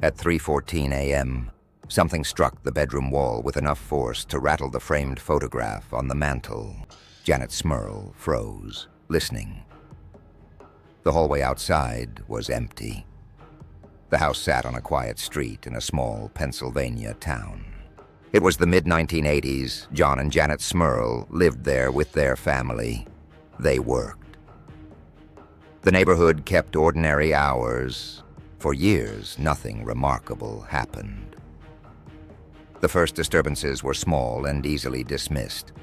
At 3:14 a.m., something struck the bedroom wall with enough force to rattle the framed photograph on the mantel. Janet Smurl froze, listening. The hallway outside was empty. The house sat on a quiet street in a small Pennsylvania town. It was the mid-1980s. John and Janet Smurl lived there with their family. They worked. The neighborhood kept ordinary hours. For years, nothing remarkable happened. The first disturbances were small and easily dismissed.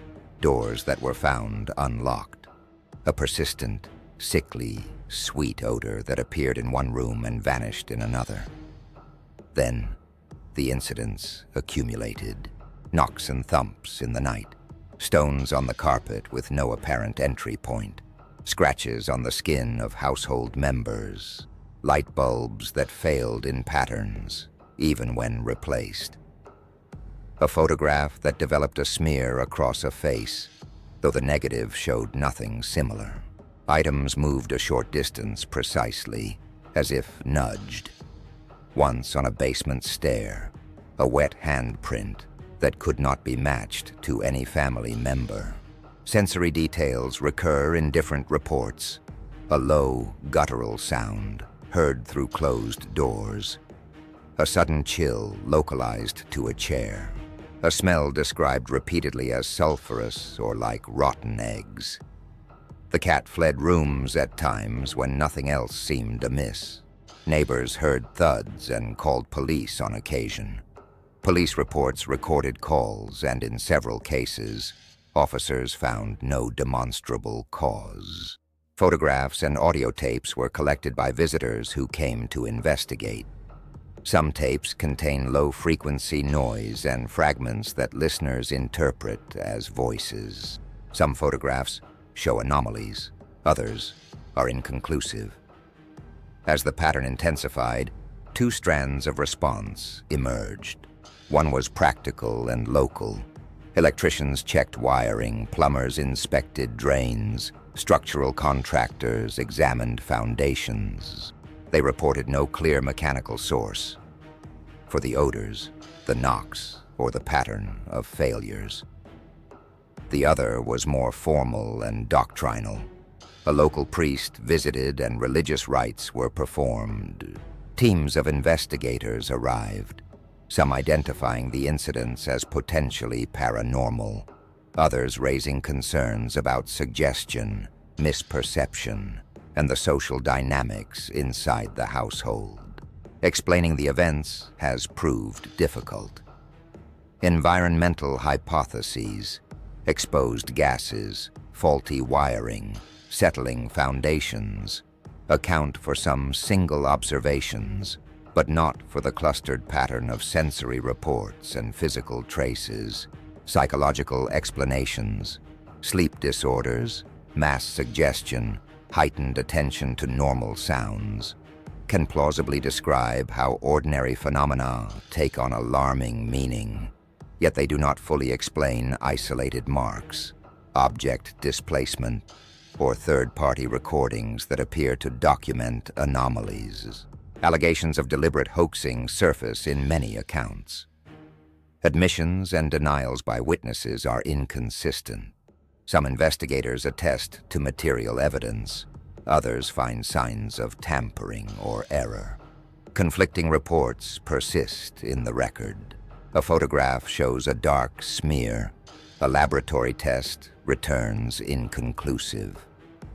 Doors that were found unlocked. A persistent, sickly, sweet odor that appeared in one room and vanished in another. Then, the incidents accumulated. Knocks and thumps in the night. Stones on the carpet with no apparent entry point. Scratches on the skin of household members. Light bulbs that failed in patterns, even when replaced. A photograph that developed a smear across a face, though the negative showed nothing similar. Items moved a short distance precisely, as if nudged. Once on a basement stair, a wet handprint that could not be matched to any family member. Sensory details recur in different reports. A low, guttural sound, heard through closed doors. A sudden chill localized to a chair. A smell described repeatedly as sulfurous or like rotten eggs. The cat fled rooms at times when nothing else seemed amiss. Neighbors heard thuds and called police on occasion. Police reports recorded calls, and in several cases, officers found no demonstrable cause. Photographs and audio tapes were collected by visitors who came to investigate. Some tapes contain low-frequency noise and fragments that listeners interpret as voices. Some photographs show anomalies. Others are inconclusive. As the pattern intensified, two strands of response emerged. One was practical and local. Electricians checked wiring, plumbers inspected drains, structural contractors examined foundations. They reported no clear mechanical source. For the odors, the knocks, or the pattern of failures. The other was more formal and doctrinal. A local priest visited and religious rites were performed. Teams of investigators arrived, some identifying the incidents as potentially paranormal, others raising concerns about suggestion, misperception, and the social dynamics inside the household. Explaining the events has proved difficult. Environmental hypotheses, exposed gases, faulty wiring, settling foundations, account for some single observations, but not for the clustered pattern of sensory reports and physical traces. Psychological explanations, sleep disorders, mass suggestion, heightened attention to normal sounds, can plausibly describe how ordinary phenomena take on alarming meaning, yet they do not fully explain isolated marks, object displacement, or third-party recordings that appear to document anomalies. Allegations of deliberate hoaxing surface in many accounts. Admissions and denials by witnesses are inconsistent. Some investigators attest to material evidence. Others find signs of tampering or error. Conflicting reports persist in the record. A photograph shows a dark smear. A laboratory test returns inconclusive.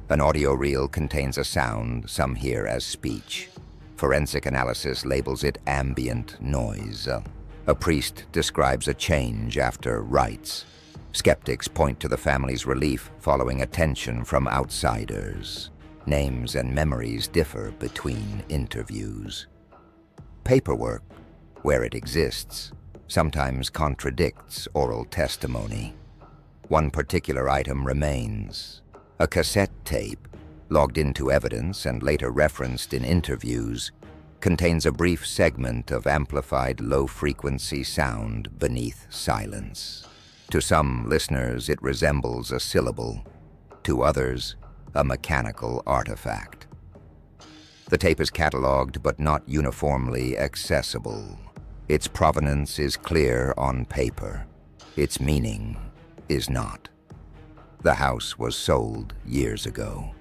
An audio reel contains a sound some hear as speech. Forensic analysis labels it ambient noise. A priest describes a change after rites. Skeptics point to the family's relief following attention from outsiders. Names and memories differ between interviews. Paperwork, where it exists, sometimes contradicts oral testimony. One particular item remains. A cassette tape, logged into evidence and later referenced in interviews, contains a brief segment of amplified low-frequency sound beneath silence. To some listeners, it resembles a syllable. To others, a mechanical artifact. The tape is catalogued but not uniformly accessible. Its provenance is clear on paper. Its meaning is not. The house was sold years ago.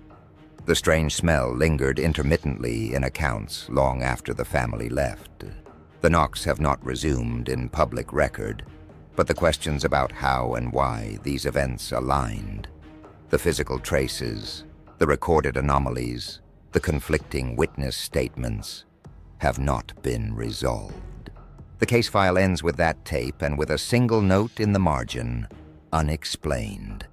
The strange smell lingered intermittently in accounts long after the family left. The knocks have not resumed in public record, but the questions about how and why these events aligned, the physical traces, the recorded anomalies, the conflicting witness statements, have not been resolved. The case file ends with that tape and with a single note in the margin, unexplained.